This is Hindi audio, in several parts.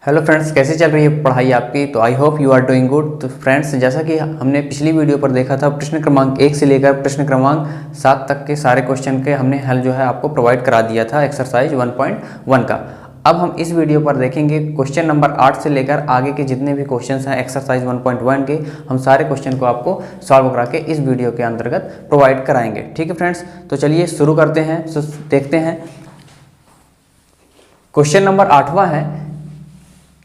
हेलो फ्रेंड्स, कैसे चल रही है पढ़ाई आपकी। तो I hope you are doing good. तो फ्रेंड्स, जैसा कि हमने पिछली वीडियो पर देखा था, प्रश्न क्रमांक 1 से लेकर प्रश्न क्रमांक 7 तक के सारे क्वेश्चन के हमने हल जो है आपको प्रोवाइड करा दिया था एक्सरसाइज 1.1 का। अब हम इस वीडियो पर देखेंगे क्वेश्चन नंबर 8 से लेकर आगे के जितने भी क्वेश्चन हैं एक्सरसाइज 1.1 के, हम सारे क्वेश्चन को आपको सॉल्व करा के इस वीडियो के अंतर्गत प्रोवाइड कराएंगे। ठीक है फ्रेंड्स, तो चलिए शुरू करते हैं। देखते हैं क्वेश्चन नंबर 8वां है,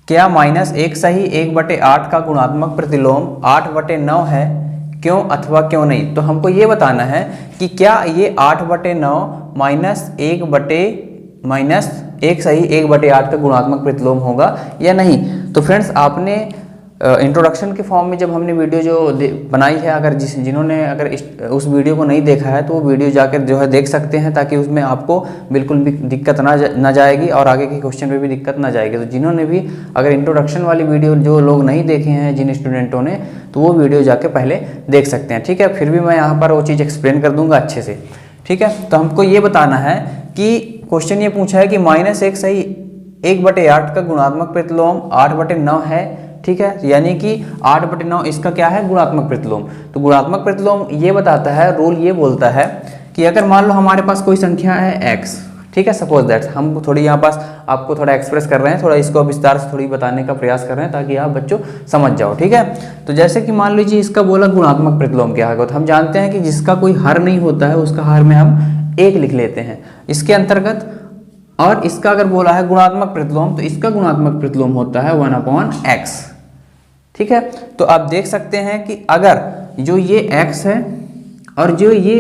क्या -1 सही 1/8 का गुणात्मक प्रतिलोम 8/9 है, क्यों अथवा क्यों नहीं। तो हमको ये बताना है कि क्या ये 8/9 -1 सही 1/8 का गुणात्मक प्रतिलोम होगा या नहीं। तो फ्रेंड्स, आपने इंट्रोडक्शन के फॉर्म में जब हमने वीडियो जो बनाई है, अगर जिन्होंने अगर उस वीडियो को नहीं देखा है तो वो वीडियो जाकर जो है देख सकते हैं, ताकि उसमें आपको बिल्कुल भी दिक्कत ना जाएगी और आगे के क्वेश्चन पे भी दिक्कत ना जाएगी। तो जिन्होंने भी अगर इंट्रोडक्शन वाली वीडियो जो लोग नहीं देखे हैं जिन स्टूडेंटों ने, तो वो वीडियो जाके पहले देख सकते हैं। ठीक है, फिर भी मैं यहाँ पर वो चीज़ एक्सप्लेन कर दूंगा अच्छे से। ठीक है, तो हमको ये बताना है कि क्वेश्चन ये पूछा है कि -1 सही 1/8 का गुणात्मक प्रतिलोम 8/9 है। ठीक है, यानी कि 8/9 इसका क्या है, गुणात्मक प्रतिलोम। तो गुणात्मक प्रतिलोम ये बताता है, रूल ये बोलता है कि अगर मान लो हमारे पास कोई संख्या है x, ठीक है, सपोज दैट हम थोड़ी यहाँ पास आपको थोड़ा एक्सप्रेस कर रहे हैं, थोड़ा इसको विस्तार से थोड़ी बताने का प्रयास कर रहे हैं ताकि आप बच्चों समझ जाओ। ठीक है, तो जैसे कि मान लीजिए इसका बोला गुणात्मक प्रतिलोम क्या है, तो हम जानते हैं कि जिसका कोई हर नहीं होता है उसका हर में हम 1 लिख लेते हैं इसके अंतर्गत। और इसका अगर बोला है गुणात्मक प्रतिलोम, तो इसका गुणात्मक प्रतिलोम होता है 1/x। ठीक है, तो आप देख सकते हैं कि अगर जो ये x है और जो ये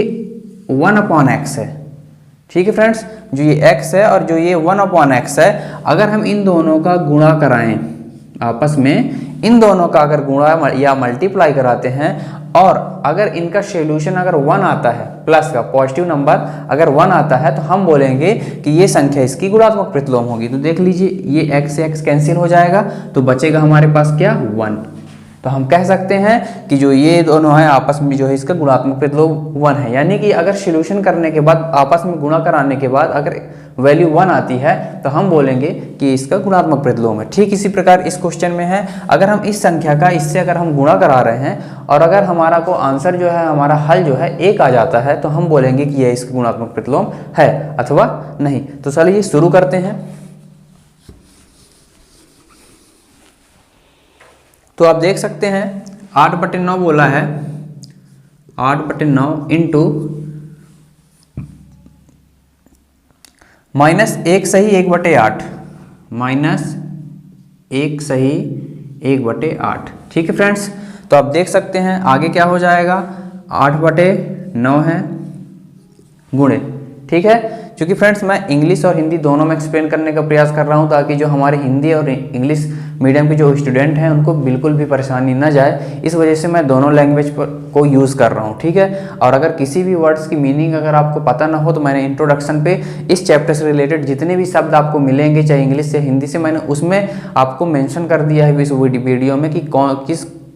1/x है, ठीक है फ्रेंड्स, जो ये x है और जो ये 1/x है, अगर हम इन दोनों का गुणा कराएं आपस में, इन दोनों का अगर गुणा या मल्टीप्लाई कराते हैं और अगर इनका सॉल्यूशन अगर 1 आता है, प्लस का पॉजिटिव नंबर अगर 1 आता है, तो हम बोलेंगे कि ये संख्या इसकी गुणात्मक प्रतिलोम होगी। तो देख लीजिए, ये x से x कैंसिल हो जाएगा, तो बचेगा हमारे पास क्या, 1। तो हम कह सकते हैं कि जो ये दोनों है आपस में जो है इसका गुणात्मक प्रतिलोम 1 है। यानी कि अगर सॉल्यूशन करने के बाद आपस में गुणा कराने के बाद अगर वैल्यू 1 आती है, तो हम बोलेंगे कि इसका गुणात्मक प्रतिलोम है। ठीक इसी प्रकार इस क्वेश्चन में है, अगर हम इस संख्या का इससे अगर हम गुणा करा रहे हैं और अगर हमारा को आंसर जो है, हमारा हल जो है 1 आ जाता है, तो हम बोलेंगे कि यह इसका गुणात्मक प्रतिलोम है अथवा नहीं। तो चलिए शुरू करते हैं। तो आप देख सकते हैं 8/9 बोला है, 8/9 इंटू -1 सही 1/8, -1 सही 1/8। ठीक है फ्रेंड्स, तो आप देख सकते हैं आगे क्या हो जाएगा, 8/9 है गुणे। ठीक है, क्योंकि फ्रेंड्स मैं इंग्लिश और हिंदी दोनों में एक्सप्लेन करने का प्रयास कर रहा हूं, ताकि जो हमारे हिंदी और इंग्लिश मीडियम के जो स्टूडेंट हैं उनको बिल्कुल भी परेशानी ना जाए, इस वजह से मैं दोनों लैंग्वेज को यूज़ कर रहा हूं। ठीक है, और अगर किसी भी वर्ड्स की मीनिंग अगर आपको पता ना हो, तो मैंने इंट्रोडक्शन पे इस चैप्टर से रिलेटेड जितने भी शब्द आपको मिलेंगे, चाहे इंग्लिश से हिंदी से, मैंने उसमें आपको मेंशन कर दिया है इस वीडियो में कि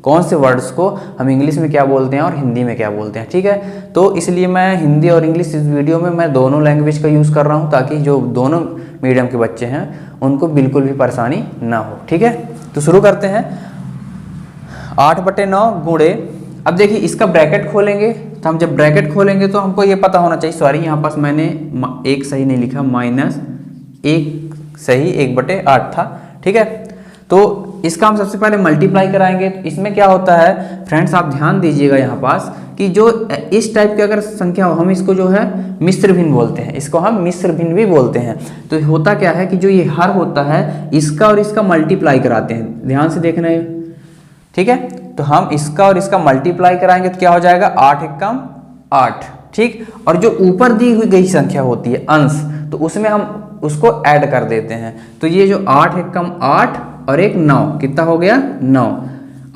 कौन से वर्ड्स को हम इंग्लिश में क्या बोलते हैं और हिंदी में क्या बोलते हैं। ठीक है, तो इसलिए मैं हिंदी और इंग्लिश इस वीडियो में मैं दोनों लैंग्वेज का यूज़ कर रहा हूं, ताकि जो दोनों मीडियम के बच्चे हैं उनको बिल्कुल भी परेशानी ना हो। ठीक है, तो शुरू करते हैं। 8/9 गुणे, अब देखिए इसका ब्रैकेट खोलेंगे, तो हम जब ब्रैकेट खोलेंगे तो हमको ये पता होना चाहिए, सॉरी यहाँ पास मैंने 1 सही नहीं लिखा, -1 सही 1/8 था। ठीक है, तो इसका हम सबसे पहले मल्टीप्लाई कराएंगे। तो इसमें क्या होता है फ्रेंड्स, आप ध्यान दीजिएगा यहाँ पास कि जो इस टाइप की अगर संख्या हो, हम इसको जो है मिश्र भिन्न बोलते हैं, इसको हम मिश्र भिन्न भी बोलते हैं। तो होता क्या है कि जो ये हर होता है, इसका और इसका मल्टीप्लाई कराते हैं, ध्यान से देखना है। ठीक है, तो हम इसका और इसका मल्टीप्लाई कराएंगे तो क्या हो जाएगा, 8 एकम 8। ठीक, और जो ऊपर दी हुई गई संख्या होती है अंश, तो उसमें हम उसको ऐड कर देते हैं। तो ये जो 8 एकम 8 और एक 9, कितना हो गया, 9।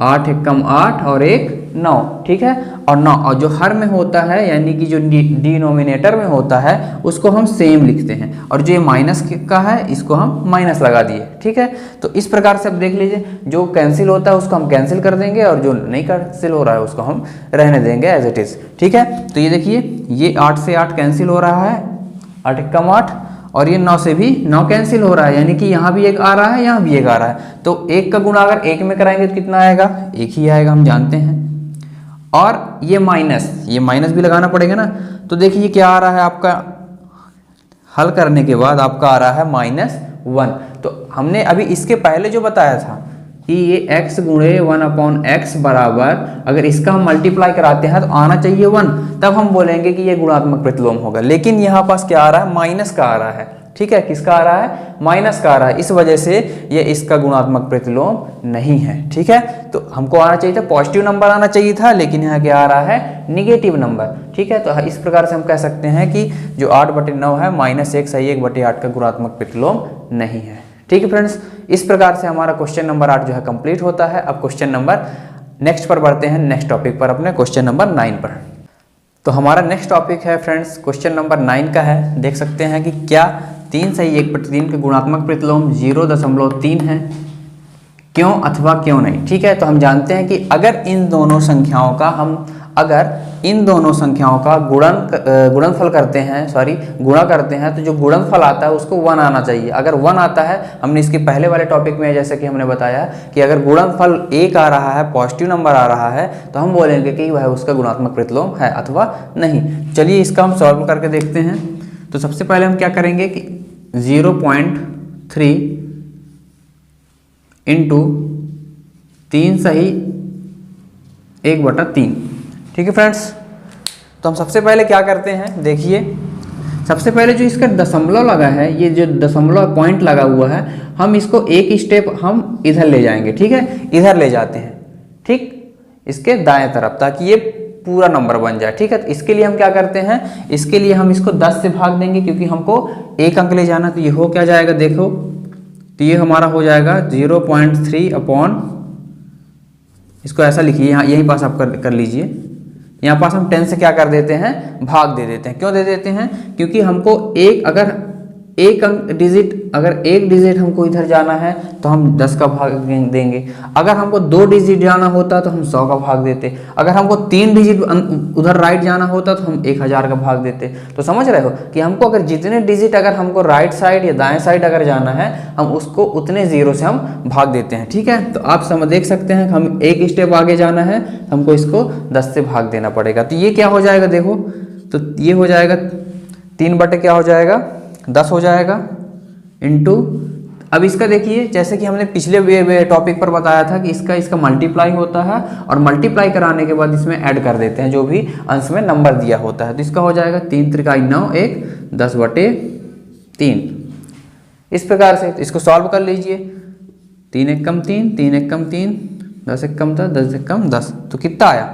8 एकम 8 और एक 9। ठीक है, और 9 और जो हर में होता है, यानी कि जो डिनोमिनेटर में होता है, उसको हम सेम लिखते हैं, और जो ये माइनस का है इसको हम माइनस लगा दिए। ठीक है, तो इस प्रकार से अब देख लीजिए, जो कैंसिल होता है उसको हम कैंसिल कर देंगे और जो नहीं कैंसिल हो रहा है उसको हम रहने देंगे एज इट इज। ठीक है, तो ये देखिए, ये 8 से 8 कैंसिल हो रहा है, 8 एकम 8, और ये 9 से भी 9 कैंसिल हो रहा है, यानी कि यहाँ भी एक आ रहा है, यहाँ भी एक आ रहा है। तो एक का गुणा अगर एक में कराएंगे तो कितना आएगा, एक ही आएगा, हम जानते हैं। और ये माइनस भी लगाना पड़ेगा ना। तो देखिए क्या आ रहा है आपका, हल करने के बाद आपका आ रहा है -1। तो हमने अभी इसके पहले जो बताया था कि ये x गुणे 1/x बराबर, अगर इसका हम मल्टीप्लाई कराते हैं तो आना चाहिए 1, तब हम बोलेंगे कि ये गुणात्मक प्रतिलोम होगा। लेकिन यहाँ पास क्या आ रहा है, माइनस का आ रहा है। ठीक है, किसका आ रहा है, माइनस का आ रहा है। इस वजह से ये इसका गुणात्मक प्रतिलोम नहीं है। ठीक है, तो हमको आना चाहिए था पॉजिटिव नंबर आना चाहिए था, लेकिन यहाँ क्या आ रहा है, निगेटिव नंबर। ठीक है, तो इस प्रकार से हम कह सकते हैं कि जो 8/9 है -1 सही 1/8 का गुणात्मक प्रतिलोम नहीं है। ठीक है फ्रेंड्स, इस प्रकार से हमारा क्वेश्चन नंबर 8 जो है कंप्लीट होता है। अब क्वेश्चन नंबर नेक्स्ट पर बढ़ते हैं, नेक्स्ट टॉपिक पर, अपने क्वेश्चन नंबर 9 पर। तो हमारा नेक्स्ट टॉपिक है फ्रेंड्स क्वेश्चन नंबर 9 का है। देख सकते हैं कि क्या 3 सही 1/3 का गुणात्मक प्रतिलोम 0.3 है, क्यों अथवा क्यों नहीं। ठीक है, तो हम जानते हैं कि अगर इन दोनों संख्याओं का गुणनफल करते हैं, गुणा करते हैं, तो जो गुणनफल आता है उसको 1 आना चाहिए। अगर 1 आता है, हमने इसके पहले वाले टॉपिक में जैसे कि हमने बताया कि अगर गुणनफल 1 आ रहा है, पॉजिटिव नंबर आ रहा है, तो हम बोलेंगे कि वह उसका गुणात्मक प्रतिलोम है अथवा नहीं। चलिए इसका हम सॉल्व करके देखते हैं। तो सबसे पहले हम क्या करेंगे कि 0.3 इंटू 3 सही 1/3। ठीक है फ्रेंड्स, तो हम सबसे पहले क्या करते हैं, देखिए सबसे पहले जो इसका दशमलव लगा है, ये जो दशमलव पॉइंट लगा हुआ है, हम इसको एक स्टेप हम इधर ले जाएंगे। ठीक है, इधर ले जाते हैं, ठीक, इसके दाएं तरफ, ताकि ये पूरा नंबर बन जाए। ठीक है, तो इसके लिए हम क्या करते हैं, इसके लिए हम इसको 10 से भाग देंगे, क्योंकि हमको 1 अंक ले जाना। तो ये हो क्या जाएगा, देखो, तो ये हमारा हो जाएगा 0.3 अपॉन, इसको ऐसा लिखिए, यहाँ यहीं पास आप कर लीजिए। यहाँ पास हम 10 से क्या कर देते हैं, भाग दे देते हैं। क्यों दे देते हैं, क्योंकि हमको अगर एक डिजिट हमको इधर जाना है तो हम 10 का भाग देंगे। अगर हमको 2 डिजिट जाना होता तो हम 100 का भाग देते। अगर हमको 3 डिजिट उधर राइट जाना होता तो हम 1000 का भाग देते। तो समझ रहे हो कि हमको अगर जितने डिजिट अगर हमको राइट साइड या दाएं साइड अगर जाना है, हम उसको उतने 0 से हम भाग देते हैं। ठीक है, तो आप देख सकते हैं हम एक स्टेप आगे जाना है, हमको इसको 10 से भाग देना पड़ेगा। तो ये क्या हो जाएगा, देखो, तो ये हो जाएगा 3 क्या हो जाएगा, 10 हो जाएगा, इंटू, अब इसका देखिए जैसे कि हमने पिछले टॉपिक पर बताया था कि इसका मल्टीप्लाई होता है, और मल्टीप्लाई कराने के बाद इसमें ऐड कर देते हैं जो भी अंश में नंबर दिया होता है। तो इसका हो जाएगा 3 त्रिकाई 9, 1 10/3। इस प्रकार से इसको सॉल्व कर लीजिए। 3 1 कम 3, 3 1 कम 3, 10 1 कम 10, 10 1 कम 10, तो कितना आया,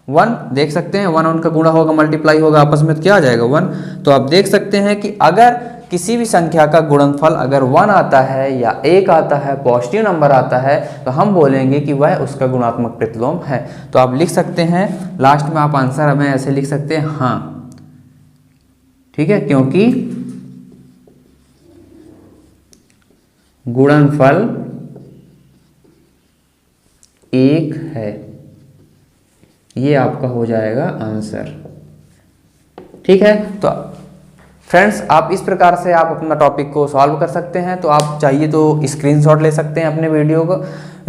1। देख सकते हैं 1 का गुणा होगा, मल्टीप्लाई होगा, आपस में तो क्या आ जाएगा, 1। तो आप देख सकते हैं कि अगर किसी भी संख्या का गुणनफल अगर 1 आता है या 1 आता है, पॉजिटिव नंबर आता है, तो हम बोलेंगे कि वह उसका गुणात्मक प्रतिलोम है। तो आप लिख सकते हैं लास्ट में, आप आंसर हमें ऐसे लिख सकते हैं, हाँ। ठीक है, क्योंकि गुणनफल 1 है, ये आपका हो जाएगा आंसर। ठीक है, तो फ्रेंड्स आप इस प्रकार से आप अपना टॉपिक को सॉल्व कर सकते हैं। तो आप चाहिए तो स्क्रीनशॉट ले सकते हैं अपने वीडियो को,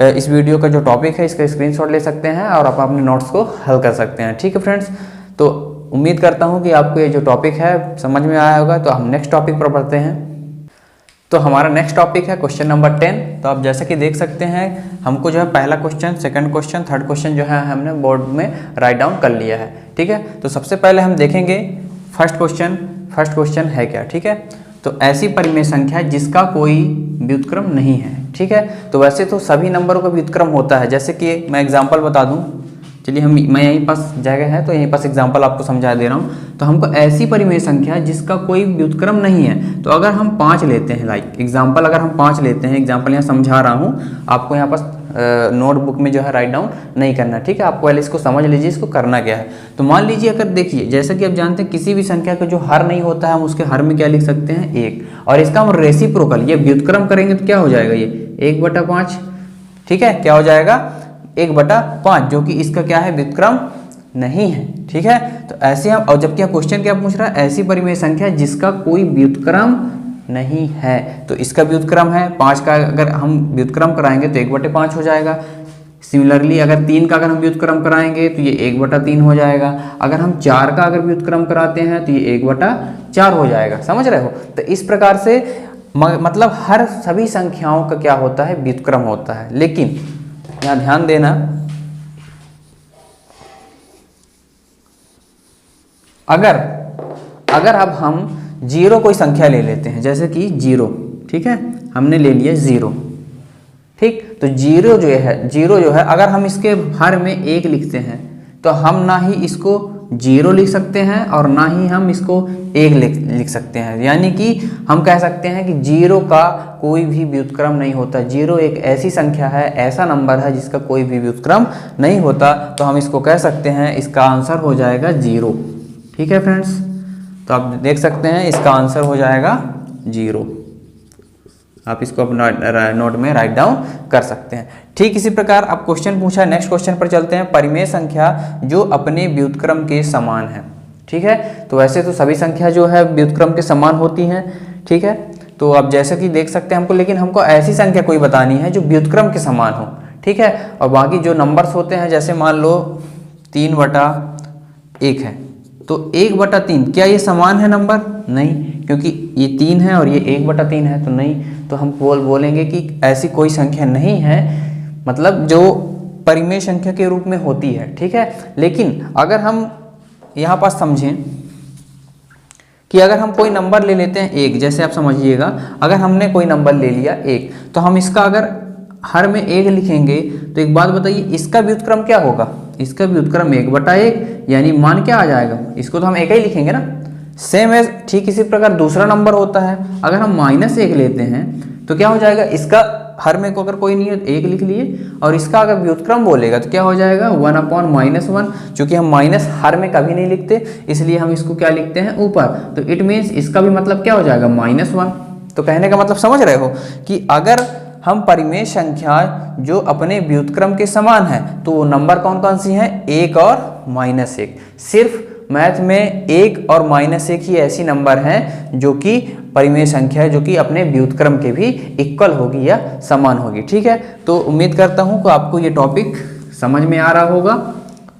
इस वीडियो का जो टॉपिक है इसका स्क्रीनशॉट ले सकते हैं और आप अपने नोट्स को हल कर सकते हैं। ठीक है फ्रेंड्स, तो उम्मीद करता हूँ कि आपको ये जो टॉपिक है समझ में आया होगा। तो हम नेक्स्ट टॉपिक पर बढ़ते हैं। तो हमारा नेक्स्ट टॉपिक है क्वेश्चन नंबर 10। तो आप जैसे कि देख सकते हैं हमको जो है पहला question, second question, third question जो है हमने बोर्ड में राइट डाउन कर लिया है। ठीक है, तो सबसे पहले हम देखेंगे फर्स्ट क्वेश्चन है क्या। ठीक है, तो ऐसी परिमेय संख्या जिसका कोई व्युत्क्रम नहीं है। ठीक है, तो वैसे तो सभी नंबरों का व्युत्क्रम होता है, जैसे कि मैं एग्जांपल बता दूं। चलिए मैं यहीं पास जगह है तो यहीं पास एग्जांपल आपको समझा दे रहा हूँ। तो हमको ऐसी परिमेय संख्या जिसका कोई व्युत्क्रम नहीं है, तो अगर हम 5 लेते हैं, लाइक एग्जांपल अगर हम 5 लेते हैं, एग्जांपल यहाँ समझा रहा हूँ आपको, यहाँ पास नोटबुक में जो है राइट डाउन नहीं करना। ठीक है, आप पहले इसको समझ लीजिए इसको करना क्या है। तो मान लीजिए अगर देखिए जैसा कि आप जानते हैं किसी भी संख्या का जो हर नहीं होता है हम उसके हर में क्या लिख सकते हैं, 1, और इसका हम रेसिप्रोकल ये व्युत्क्रम करेंगे तो क्या हो जाएगा, ये 1/5। ठीक है, क्या हो जाएगा, 1/5, जो कि इसका क्या है व्युत्क्रम नहीं है। ठीक है, तो ऐसे हम, और जबकि क्वेश्चन क्या पूछ रहा है, ऐसी परिमेय संख्या जिसका कोई व्युत्क्रम नहीं है, तो इसका व्युत्क्रम है 5 का, अगर हम व्युत्क्रम कराएंगे तो 1/5 हो जाएगा। सिमिलरली अगर 3 का अगर हम व्युत्क्रम कराएंगे तो ये 1/3 हो जाएगा। अगर हम 4 का अगर व्युत्क्रम कराते हैं तो ये 1/4 हो जाएगा। समझ रहे हो? तो इस प्रकार से मतलब हर सभी संख्याओं का क्या होता है, व्युत्क्रम होता है। लेकिन यहाँ ध्यान देना, अगर अब हम 0 कोई संख्या ले लेते हैं, जैसे कि 0, ठीक है, हमने ले लिया 0, ठीक, तो 0 जो है अगर हम इसके हर में 1 लिखते हैं तो हम ना ही इसको 0 लिख सकते हैं और ना ही हम इसको 1 लिख सकते हैं। यानी कि हम कह सकते हैं कि 0 का कोई भी व्युत्क्रम नहीं होता। 0 एक ऐसी संख्या है, ऐसा नंबर है जिसका कोई भी व्युत्क्रम नहीं होता, तो हम इसको कह सकते हैं, इसका आंसर हो जाएगा 0। ठीक है फ्रेंड्स, तो आप देख सकते हैं इसका आंसर हो जाएगा 0। आप इसको अपना नोट में राइट डाउन कर सकते हैं। ठीक इसी प्रकार अब क्वेश्चन पूछा है, नेक्स्ट क्वेश्चन पर चलते हैं। परिमेय संख्या जो अपने व्युत्क्रम के समान है। ठीक है, तो वैसे तो सभी संख्या जो है व्युत्क्रम के समान होती हैं। ठीक है, तो आप जैसे कि देख सकते हैं हमको, लेकिन हमको ऐसी संख्या कोई बतानी है जो व्युत्क्रम के समान हो। ठीक है, और बाकी जो नंबर्स होते हैं, जैसे मान लो 3/1 है, तो 1/3 क्या ये समान है नंबर? नहीं, क्योंकि ये 3 है और ये 1/3 है, तो नहीं। तो हम बोलेंगे कि ऐसी कोई संख्या नहीं है, मतलब जो परिमेय संख्या के रूप में होती है। ठीक है, लेकिन अगर हम यहाँ पास समझें कि अगर हम कोई नंबर ले लेते हैं 1, जैसे आप समझिएगा, अगर हमने कोई नंबर ले लिया 1, तो हम इसका अगर हर में 1 लिखेंगे तो एक बात बताइए, इसका व्युत्क्रम क्या होगा? इसका व्युत्क्रम 1/1, यानी मान क्या आ जाएगा? इसको तो हम 1 ही लिखेंगे ना। सेम एज ठीक इसी प्रकार दूसरा नंबर होता है, अगर हम -1 लेते हैं तो क्या हो जाएगा? इसका हर में को अगर कोई नहीं है तो 1 लिख लिए, और इसका अगर व्युत्क्रम बोलेगा तो क्या हो जाएगा? 1/-1। चूंकि हम माइनस हर में कभी नहीं लिखते, इसलिए हम इसको क्या लिखते हैं? ऊपर। तो इट मीन्स इसका भी मतलब क्या हो जाएगा? -1। तो कहने का मतलब समझ रहे हो कि अगर हम परिमेय संख्या जो अपने व्युत्क्रम के समान है, तो वो नंबर कौन कौन सी हैं? 1 और -1। सिर्फ मैथ में 1 और -1 ही ऐसी नंबर हैं जो कि परिमेय संख्या है, जो कि अपने व्युत्क्रम के भी इक्वल होगी या समान होगी। ठीक है, तो उम्मीद करता हूं कि आपको ये टॉपिक समझ में आ रहा होगा।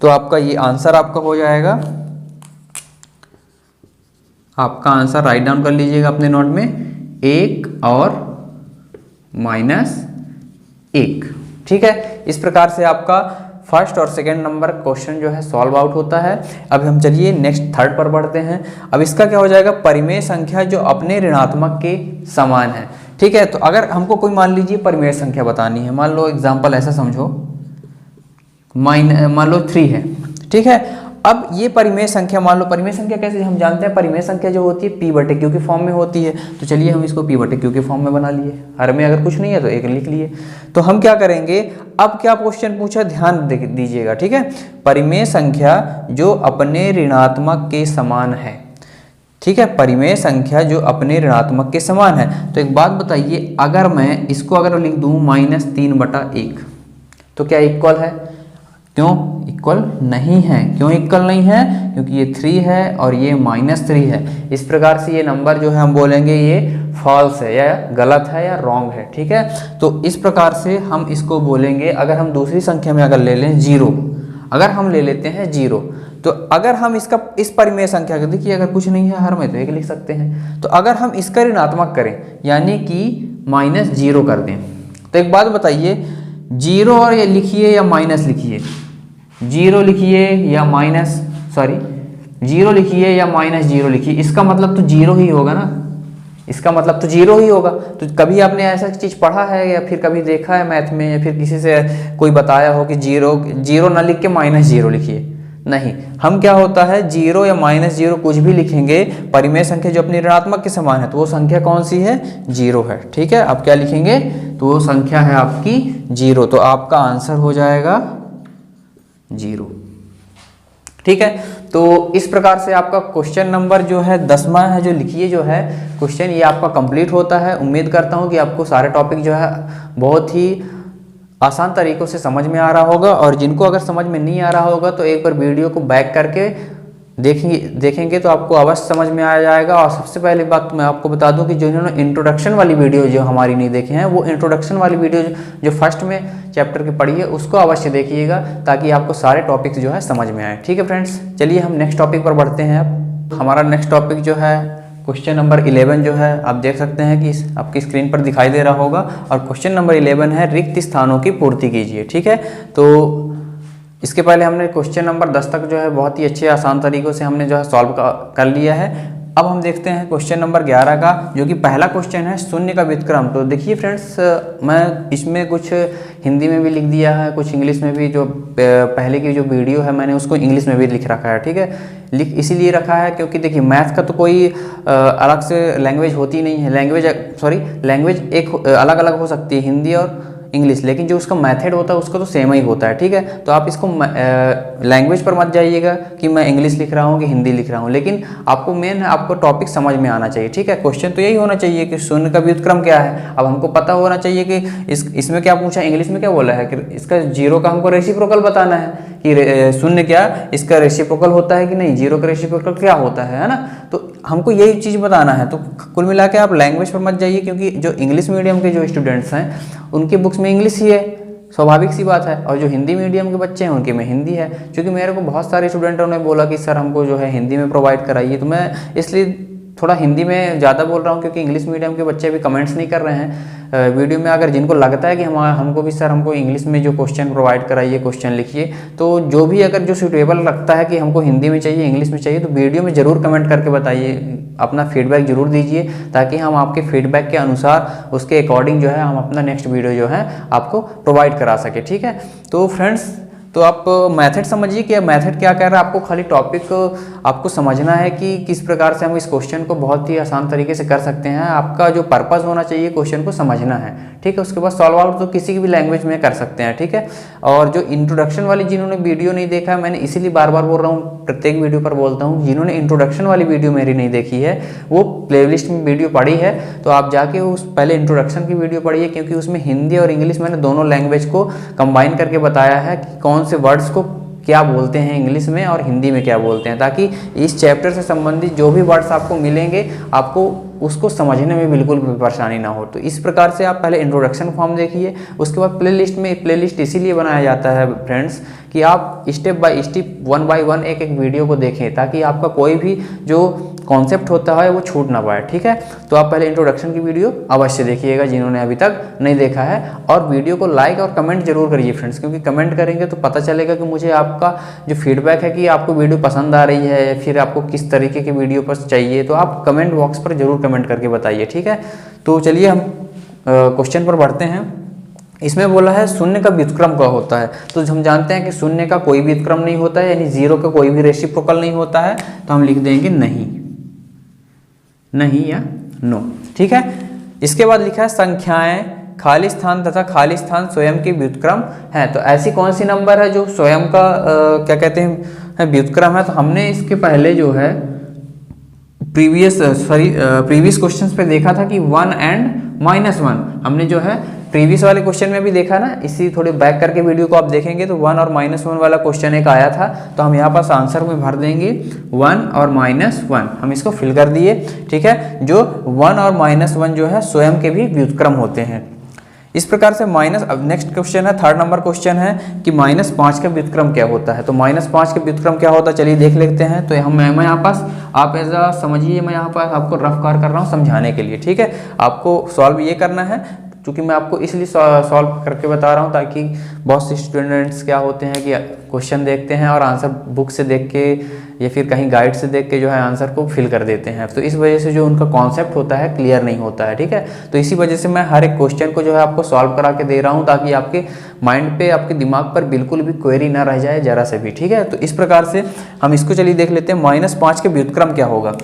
तो आपका ये आंसर आपका हो जाएगा, आपका आंसर राइट डाउन कर लीजिएगा अपने नोट में, 1 और -1। ठीक है, इस प्रकार से आपका फर्स्ट और सेकंड नंबर क्वेश्चन जो है सॉल्व आउट होता है। अब हम चलिए नेक्स्ट थर्ड पर बढ़ते हैं। अब इसका क्या हो जाएगा? परिमेय संख्या जो अपने ऋणात्मक के समान है। ठीक है, तो अगर हमको कोई मान लीजिए परिमेय संख्या बतानी है, मान लो एग्जांपल ऐसा समझो, मान लो 3 है। ठीक है, अब ये परिमेय संख्या, मान लो परिमेय संख्या कैसे हम जानते हैं? परिमेय संख्या जो होती है P/Q के फॉर्म में होती है। तो चलिए हम इसको P/Q के फॉर्म में बना लिए, हर में अगर कुछ नहीं है तो 1 लिख लिए। तो हम क्या करेंगे, अब क्या क्वेश्चन पूछा, ध्यान दीजिएगा। ठीक है, परिमेय संख्या जो अपने ऋणात्मक के समान है। ठीक है, परिमेय संख्या जो अपने ऋणात्मक के समान है। तो एक बात बताइए, अगर मैं इसको अगर लिख दूं -3/1, तो क्या इक्वल है? क्यों इक्वल नहीं है? क्यों इक्वल नहीं है? क्योंकि ये 3 है और ये -3 है। इस प्रकार से ये नंबर जो है हम बोलेंगे ये फॉल्स है, या गलत है, या रॉन्ग है। ठीक है, तो इस प्रकार से हम इसको बोलेंगे। अगर हम दूसरी संख्या में अगर ले लें 0, अगर हम ले लेते हैं 0, तो अगर हम इसका इस परिमेय संख्या का, देखिए अगर कुछ नहीं है हर में तो 1 लिख सकते हैं। तो अगर हम इसका ऋणात्मक करें, यानी कि -0 कर दें, तो एक बात बताइए, 0 और ये लिखिए या माइनस लिखिए, 0 लिखिए या -0 लिखिए या -0 लिखिए, इसका मतलब तो 0 ही होगा ना। इसका मतलब तो 0 ही होगा। तो कभी आपने ऐसा चीज़ पढ़ा है या फिर कभी देखा है मैथ में, या फिर किसी से कोई बताया हो कि 0 ना लिख के -0 लिखिए? नहीं, हम क्या होता है 0 या -0 कुछ भी लिखेंगे, परिमेय संख्या जो अपनी ऋणात्मक के समान है, तो वो संख्या कौन सी है? 0 है। ठीक है, आप क्या लिखेंगे? तो वो संख्या है आपकी 0। तो आपका आंसर हो जाएगा 0। ठीक है, तो इस प्रकार से आपका क्वेश्चन नंबर जो है 10वां है, जो लिखिए जो है क्वेश्चन, ये आपका कंप्लीट होता है। उम्मीद करता हूँ कि आपको सारे टॉपिक जो है बहुत ही आसान तरीक़ों से समझ में आ रहा होगा, और जिनको अगर समझ में नहीं आ रहा होगा तो एक बार वीडियो को बैक करके देखेंगे तो आपको अवश्य समझ में आ जाएगा। और सबसे पहली बात मैं आपको बता दूं कि जो इन्होंने इंट्रोडक्शन वाली वीडियो जो हमारी नहीं देखे हैं, वो इंट्रोडक्शन वाली वीडियो जो फर्स्ट में चैप्टर की पढ़ी है उसको अवश्य देखिएगा, ताकि आपको सारे टॉपिक्स जो है समझ में आए। ठीक है फ्रेंड्स, चलिए हम नेक्स्ट टॉपिक पर बढ़ते हैं। अब हमारा नेक्स्ट टॉपिक जो है क्वेश्चन नंबर 11 जो है आप देख सकते हैं कि आपकी स्क्रीन पर दिखाई दे रहा होगा, और क्वेश्चन नंबर 11 है रिक्त स्थानों की पूर्ति कीजिए। ठीक है, तो इसके पहले हमने क्वेश्चन नंबर 10 तक जो है बहुत ही अच्छे आसान तरीक़ों से हमने जो है सॉल्व कर लिया है। अब हम देखते हैं क्वेश्चन नंबर 11 का, जो कि पहला क्वेश्चन है शून्य का व्युत्क्रम। तो देखिए फ्रेंड्स, मैं इसमें कुछ हिंदी में भी लिख दिया है, कुछ इंग्लिश में भी, जो पहले की जो वीडियो है मैंने उसको इंग्लिश में भी लिख रखा है। ठीक है, लिख इसीलिए रखा है क्योंकि देखिए मैथ का तो कोई अलग से लैंग्वेज होती नहीं है, लैंग्वेज एक अलग अलग हो सकती है, हिंदी और इंग्लिश, लेकिन जो उसका मेथड होता है उसका तो सेम ही होता है। ठीक है, तो आप इसको लैंग्वेज पर मत जाइएगा कि मैं इंग्लिश लिख रहा हूँ कि हिंदी लिख रहा हूँ, लेकिन आपको मेन आपको टॉपिक समझ में आना चाहिए। ठीक है, क्वेश्चन तो यही होना चाहिए कि शून्य का व्युत्क्रम क्या है। अब हमको पता होना चाहिए कि इसमें क्या पूछा, इंग्लिश में क्या बोला है कि इसका जीरो का हमको रेसिप्रोकल बताना है कि शून्य क्या इसका रेसिप्रोकल होता है कि नहीं, जीरो का रेसिप्रोकल क्या होता है ना। तो हमको यही चीज़ बताना है। तो कुल मिला के आप लैंग्वेज पर मत जाइए, क्योंकि जो इंग्लिश मीडियम के जो स्टूडेंट्स हैं उनकी बुक्स में इंग्लिश ही है, स्वाभाविक सी बात है, और जो हिंदी मीडियम के बच्चे हैं उनके में हिंदी है। क्योंकि मेरे को बहुत सारे स्टूडेंटों ने बोला कि सर हमको जो है हिंदी में प्रोवाइड कराइए, तो मैं इसलिए थोड़ा हिंदी में ज़्यादा बोल रहा हूँ, क्योंकि इंग्लिश मीडियम के बच्चे भी कमेंट्स नहीं कर रहे हैं वीडियो में। अगर जिनको लगता है कि हमको भी सर हमको इंग्लिश में जो क्वेश्चन प्रोवाइड कराइए, क्वेश्चन लिखिए, तो जो भी अगर जो सूटेबल लगता है कि हमको हिंदी में चाहिए, इंग्लिश में चाहिए, तो वीडियो में ज़रूर कमेंट करके बताइए, अपना फीडबैक जरूर दीजिए, ताकि हम आपके फीडबैक के अनुसार उसके अकॉर्डिंग जो है हम अपना नेक्स्ट वीडियो जो है आपको प्रोवाइड करा सके। ठीक है, तो फ्रेंड्स, तो आप मेथड समझिए कि मेथड क्या कह रहा है। आपको खाली टॉपिक आपको समझना है कि किस प्रकार से हम इस क्वेश्चन को बहुत ही आसान तरीके से कर सकते हैं। आपका जो पर्पस होना चाहिए क्वेश्चन को समझना है। ठीक है, उसके बाद सॉल्व आउट तो किसी भी लैंग्वेज में कर सकते हैं। ठीक है, और जो इंट्रोडक्शन वाली जिन्होंने वीडियो नहीं देखा है, मैंने इसीलिए बार बार बोल रहा हूँ, प्रत्येक वीडियो पर बोलता हूँ, जिन्होंने इंट्रोडक्शन वाली वीडियो मेरी नहीं देखी है वो प्लेलिस्ट में वीडियो पड़ी है, तो आप जाके उस पहले इंट्रोडक्शन की वीडियो पढ़िए, क्योंकि उसमें हिंदी और इंग्लिश मैंने दोनों लैंग्वेज को कंबाइन करके बताया है कि कौन से वर्ड्स को क्या बोलते हैं इंग्लिश में और हिंदी में क्या बोलते हैं, ताकि इस चैप्टर से संबंधित जो भी वर्ड्स आपको मिलेंगे आपको उसको समझने में बिल्कुल भी परेशानी ना हो। तो इस प्रकार से आप पहले इंट्रोडक्शन फॉर्म देखिए, उसके बाद प्लेलिस्ट इसीलिए बनाया जाता है फ्रेंड्स कि आप step by step, one by one एक एक वीडियो को देखें, ताकि आपका कोई भी जो कॉन्सेप्ट होता है वो छूट ना पाए। ठीक है, तो आप पहले इंट्रोडक्शन की वीडियो अवश्य देखिएगा जिन्होंने अभी तक नहीं देखा है, और वीडियो को लाइक और कमेंट जरूर करिए फ्रेंड्स, क्योंकि कमेंट करेंगे तो पता चलेगा कि मुझे आपका जो फीडबैक है कि आपको वीडियो पसंद आ रही है, या फिर आपको किस तरीके की वीडियो पर चाहिए, तो आप कमेंट बॉक्स पर जरूर कमेंट करके बताइए। ठीक है, तो चलिए हम क्वेश्चन पर बढ़ते हैं। इसमें बोला है शून्य का व्युत्क्रम क्या होता है। तो हम जानते हैं कि शून्य का कोई व्युत्क्रम नहीं होता है, यानी जीरो का कोई भी रेसिप्रोकल नहीं होता है, तो हम लिख देंगे नहीं या नो। ठीक है, इसके बाद लिखा है संख्याएं खाली स्थान तथा खाली स्थान स्वयं के व्युत्क्रम है। तो ऐसी कौन सी नंबर है जो स्वयं का क्या कहते हैं व्युत्क्रम है। तो हमने इसके पहले जो है प्रीवियस क्वेश्चंस पे देखा था कि 1 and -1 हमने जो है प्रीवियस वाले क्वेश्चन में भी देखा ना। इसी थोड़े बैक करके वीडियो को आप देखेंगे तो 1 और -1 वाला क्वेश्चन एक आया था, तो हम यहाँ पास आंसर में भर देंगे 1 और -1, हम इसको फिल कर दिए। ठीक है, जो 1 और -1 जो है स्वयं के भी व्युत्क्रम होते हैं। इस प्रकार से अब नेक्स्ट क्वेश्चन है, थर्ड नंबर क्वेश्चन है कि -5 का व्युत्क्रम क्या होता है। तो -5 का व्युत्क्रम क्या होता है, चलिए देख लेते हैं। तो मैं यहाँ पास आप ऐसा समझिए, मैं यहाँ पास आपको रफ कार कर रहा हूँ समझाने के लिए। ठीक है, आपको सॉल्व ये करना है, क्योंकि मैं आपको इसलिए सॉल्व करके बता रहा हूँ ताकि बहुत से स्टूडेंट्स क्या होते हैं कि क्वेश्चन देखते हैं और आंसर बुक से देख के या फिर कहीं गाइड से देख के जो है आंसर को फिल कर देते हैं। तो इस वजह से जो उनका कॉन्सेप्ट होता है क्लियर नहीं होता है। ठीक है, तो इसी वजह से मैं हर एक क्वेश्चन को जो है आपको सॉल्व करा के दे रहा हूँ, ताकि आपके माइंड पे, आपके दिमाग पर बिल्कुल भी क्वेरी ना रह जाए जरा से भी। ठीक है, तो इस प्रकार से हम इसको चलिए देख लेते हैं -5 के व्युत्क्रम क्या होगा।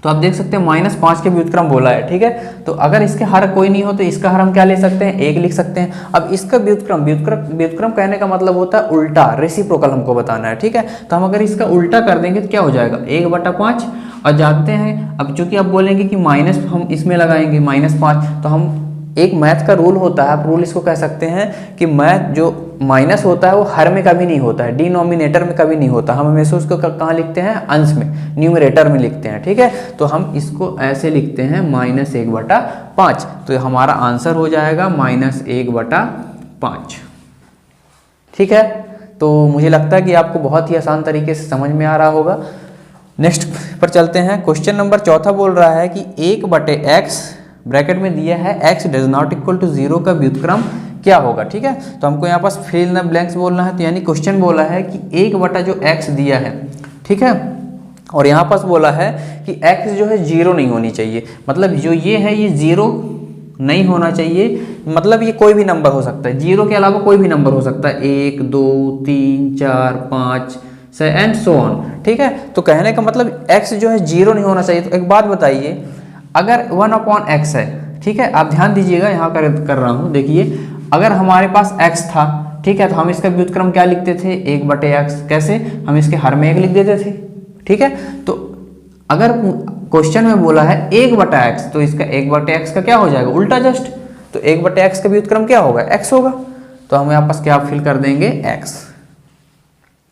तो आप देख सकते हैं -5 के व्युत्क्रम बोला है। ठीक है, तो अगर इसके हर कोई नहीं हो तो इसका हर हम क्या ले सकते हैं, 1 लिख सकते हैं। अब इसका व्युत्क्रम कहने का मतलब होता है उल्टा, रेसिप्रोकल हमको बताना है। ठीक है, तो हम अगर इसका उल्टा कर देंगे तो क्या हो जाएगा, 1/5। और जानते हैं अब चूंकि आप बोलेंगे कि माइनस हम इसमें लगाएंगे -5, तो हम एक मैथ का रूल होता है, आप रूल इसको कह सकते हैं कि मैथ जो माइनस होता है वो हर में कभी नहीं होता है, डिनोमिनेटर में कभी नहीं होता। हम हमेशा उसको कहाँ लिखते हैं, अंश में, न्यूमरेटर में लिखते हैं, ठीक है। तो हम इसको ऐसे लिखते हैं -1/5, तो हमारा आंसर हो जाएगा -1/5, ठीक है। तो मुझे लगता है कि आपको बहुत ही आसान तरीके से समझ में आ रहा होगा। नेक्स्ट पर चलते हैं। क्वेश्चन नंबर चौथा बोल रहा है कि 1/x ब्रैकेट में दिया है x does not equal to 0 का व्युत्क्रम क्या होगा, ठीक है। तो हमको यहाँ पास फिल इन द ब्लैंक्स बोलना है। तो यानी क्वेश्चन बोला है कि 1/x दिया है, ठीक है, और यहाँ पास बोला है कि x जो है 0 नहीं होनी चाहिए, मतलब जो ये है ये 0 नहीं होना चाहिए, मतलब ये कोई भी नंबर हो सकता है, 0 के अलावा कोई भी नंबर हो सकता है, 1 2 3 4 5 एंड सो ऑन, ठीक है। तो कहने का मतलब x जो है 0 नहीं होना चाहिए। तो एक बात बताइए, अगर 1/x है, ठीक है, आप ध्यान दीजिएगा यहाँ कर रहा हूँ, देखिए अगर हमारे पास x था, ठीक है, तो हम इसका व्युत्क्रम क्या लिखते थे, 1/x, कैसे, हम इसके हर में 1 लिख देते थे, ठीक है। तो अगर क्वेश्चन में बोला है 1/x, तो इसका 1/x का क्या हो जाएगा, उल्टा जस्ट, तो 1/x का व्युत्क्रम क्या होगा, x होगा। तो हम यहाँ पास क्या फिल कर देंगे, x,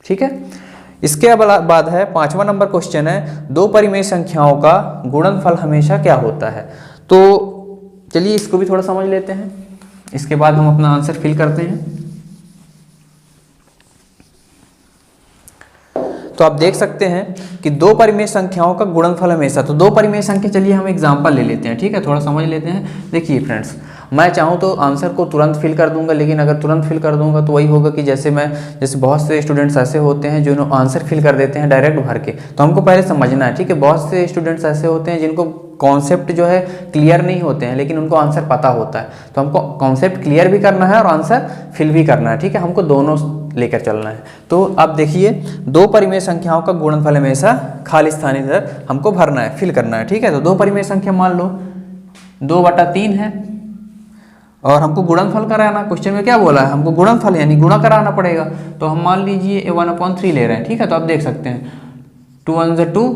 ठीक है। इसके बाद है 5वां नंबर क्वेश्चन है, दो परिमेय संख्याओं का गुणनफल हमेशा क्या होता है। तो चलिए इसको भी थोड़ा समझ लेते हैं, इसके बाद हम अपना आंसर फिल करते हैं। तो आप देख सकते हैं कि दो परिमेय संख्याओं का गुणनफल हमेशा, तो दो परिमेय संख्या, चलिए हम एग्जांपल ले लेते हैं, ठीक है, थोड़ा समझ लेते हैं। देखिए फ्रेंड्स, मैं चाहूँ तो आंसर को तुरंत फिल कर दूंगा, लेकिन अगर तुरंत फिल कर दूंगा तो वही होगा कि जैसे बहुत से स्टूडेंट्स ऐसे होते हैं जो आंसर फिल कर देते हैं डायरेक्ट भर के। तो हमको पहले समझना है, ठीक है। बहुत से स्टूडेंट्स ऐसे होते हैं जिनको कॉन्सेप्ट जो है क्लियर नहीं होते हैं, लेकिन उनको आंसर पता होता है। तो हमको कॉन्सेप्ट क्लियर भी करना है और आंसर फिल भी करना है, ठीक है, हमको दोनों लेकर चलना है। तो अब देखिए, दो परिमेय संख्याओं का गुणनफल हमेशा खाली स्थान इधर हमको भरना है, फिल करना है, ठीक है। तो दो परिमेय संख्या मान लो 2/3 है और हमको गुणनफल कराना, क्वेश्चन में क्या बोला है, हमको गुणनफल यानी गुणा कराना पड़ेगा। तो हम मान लीजिए 1/3 ले रहे हैं, ठीक है। तो आप देख सकते हैं 2 1 2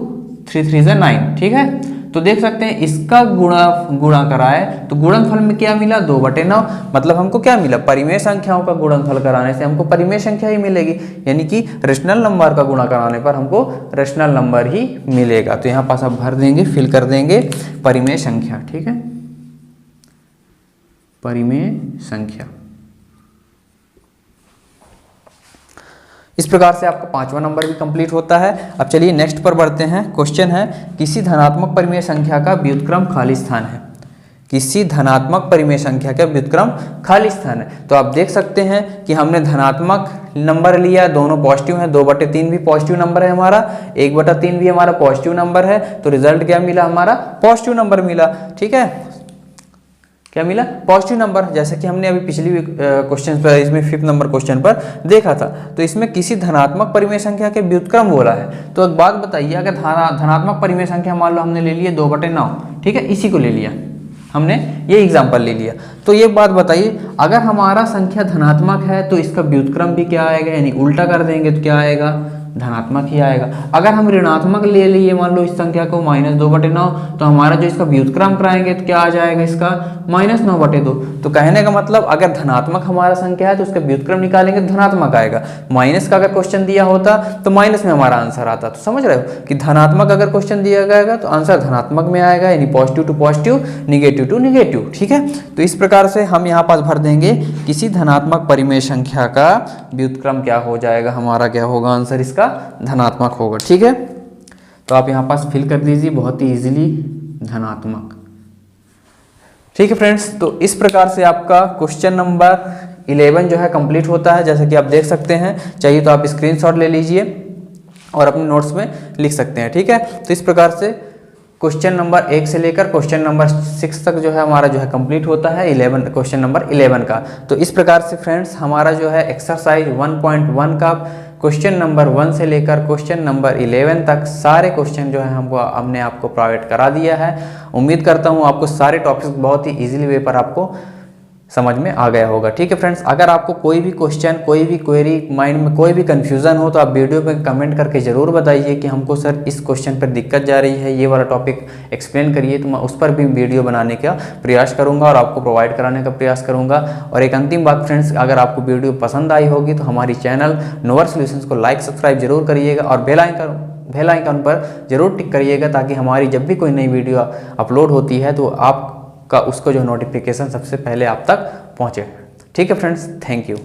3 3 9, ठीक है। तो देख सकते हैं इसका गुणा कराए तो गुणनफल में क्या मिला, 2/9, मतलब हमको क्या मिला, परिमेय संख्याओं का गुणनफल कराने से हमको परिमेय संख्या ही मिलेगी, यानी कि रेशनल नंबर का गुणा कराने पर हमको रेशनल नंबर ही मिलेगा। तो यहाँ पास आप भर देंगे, फिल कर देंगे परिमेय संख्या, ठीक है, परिमेय संख्या। इस प्रकार से आपका 5वां नंबर भी कंप्लीट होता है। अब चलिए नेक्स्ट पर बढ़ते हैं। क्वेश्चन है, किसी धनात्मक परिमेय संख्या का व्युत्क्रम खाली स्थान है। किसी धनात्मक परिमेय संख्या का व्युत्क्रम खाली स्थान है। तो आप देख सकते हैं कि हमने धनात्मक नंबर लिया, दोनों पॉजिटिव हैं, 2/3 भी पॉजिटिव नंबर है हमारा, 1/3 भी हमारा पॉजिटिव नंबर है। तो रिजल्ट क्या मिला, हमारा पॉजिटिव नंबर मिला, ठीक है। क्या मिला, पॉजिटिव नंबर, जैसे कि हमने अभी पिछली क्वेश्चन पर, इसमें 5th नंबर क्वेश्चन पर देखा था। तो इसमें किसी धनात्मक परिमेय संख्या के व्युत्क्रम बोला है। तो एक बात बताइए, अगर धनात्मक परिमेय संख्या मान लो हमने ले लिया 2/9, ठीक है, इसी को ले लिया हमने, ये एग्जाम्पल ले लिया। तो ये बात बताइए, अगर हमारा संख्या धनात्मक है तो इसका व्युत्क्रम भी क्या आएगा, यानी उल्टा कर देंगे तो क्या आएगा, धनात्मक ही आएगा। अगर हम ऋणात्मक ले लिए मान लो इस संख्या को -2/9, तो हमारा जो इसका व्युत्क्रम कराएंगे तो क्या आ जाएगा, इसका -9/2। तो कहने का मतलब अगर धनात्मक हमारा संख्या है तो उसका व्युत्क्रम निकालेंगे तो धनात्मक आएगा। माइनस का अगर क्वेश्चन दिया होता तो माइनस में हमारा आंसर आता। तो समझ रहे हो कि धनात्मक अगर क्वेश्चन दिया जाएगा तो आंसर धनात्मक में आएगा, यानी positive to positive, negative to negative, ठीक है। तो इस प्रकार से हम यहाँ पास भर देंगे, किसी धनात्मक परिमेय संख्या का व्युत्क्रम क्या हो जाएगा, हमारा क्या होगा आंसर, इसका धनात्मक होगा, ठीक है। तो आप यहाँ पास फिल कर दीजिए बहुत ही इजीली, धनात्मक, ठीक है फ्रेंड्स। तो इस प्रकार से आपका क्वेश्चन नंबर 11 जो है कंप्लीट होता है, जैसे कि आप देख सकते हैं। चाहिए तो आप स्क्रीनशॉट ले लीजिए और अपने नोट्स में लिख सकते हैं, ठीक है। तो इस प्रकार से क्वेश्चन नंबर 1 से लेकर क्वेश्चन नंबर 6 तक जो है हमारा जो है कंप्लीट होता है, 11 क्वेश्चन नंबर 11 का। तो इस प्रकार से फ्रेंड्स हमारा जो है एक्सरसाइज 1.1 का क्वेश्चन नंबर 1 से लेकर क्वेश्चन नंबर 11 तक सारे क्वेश्चन जो है हमने आपको प्रोवाइड करा दिया है। उम्मीद करता हूँ आपको सारे टॉपिक्स बहुत ही इजीली वे पर आपको समझ में आ गया होगा। ठीक है फ्रेंड्स, अगर आपको कोई भी क्वेश्चन, कोई भी क्वेरी, माइंड में कोई भी कन्फ्यूज़न हो तो आप वीडियो पे कमेंट करके ज़रूर बताइए कि हमको सर इस क्वेश्चन पर दिक्कत जा रही है, ये वाला टॉपिक एक्सप्लेन करिए, तो मैं उस पर भी वीडियो बनाने का प्रयास करूँगा और आपको प्रोवाइड कराने का प्रयास करूँगा। और एक अंतिम बात फ्रेंड्स, अगर आपको वीडियो पसंद आई होगी तो हमारी चैनल नोवर सॉल्यूशंस को लाइक सब्सक्राइब जरूर करिएगा और बेल आइकन पर जरूर टिक करिएगा, ताकि हमारी जब भी कोई नई वीडियो अपलोड होती है तो आपका उसको जो नोटिफिकेशन सबसे पहले आप तक पहुँचे। ठीक है फ्रेंड्स, थैंक यू।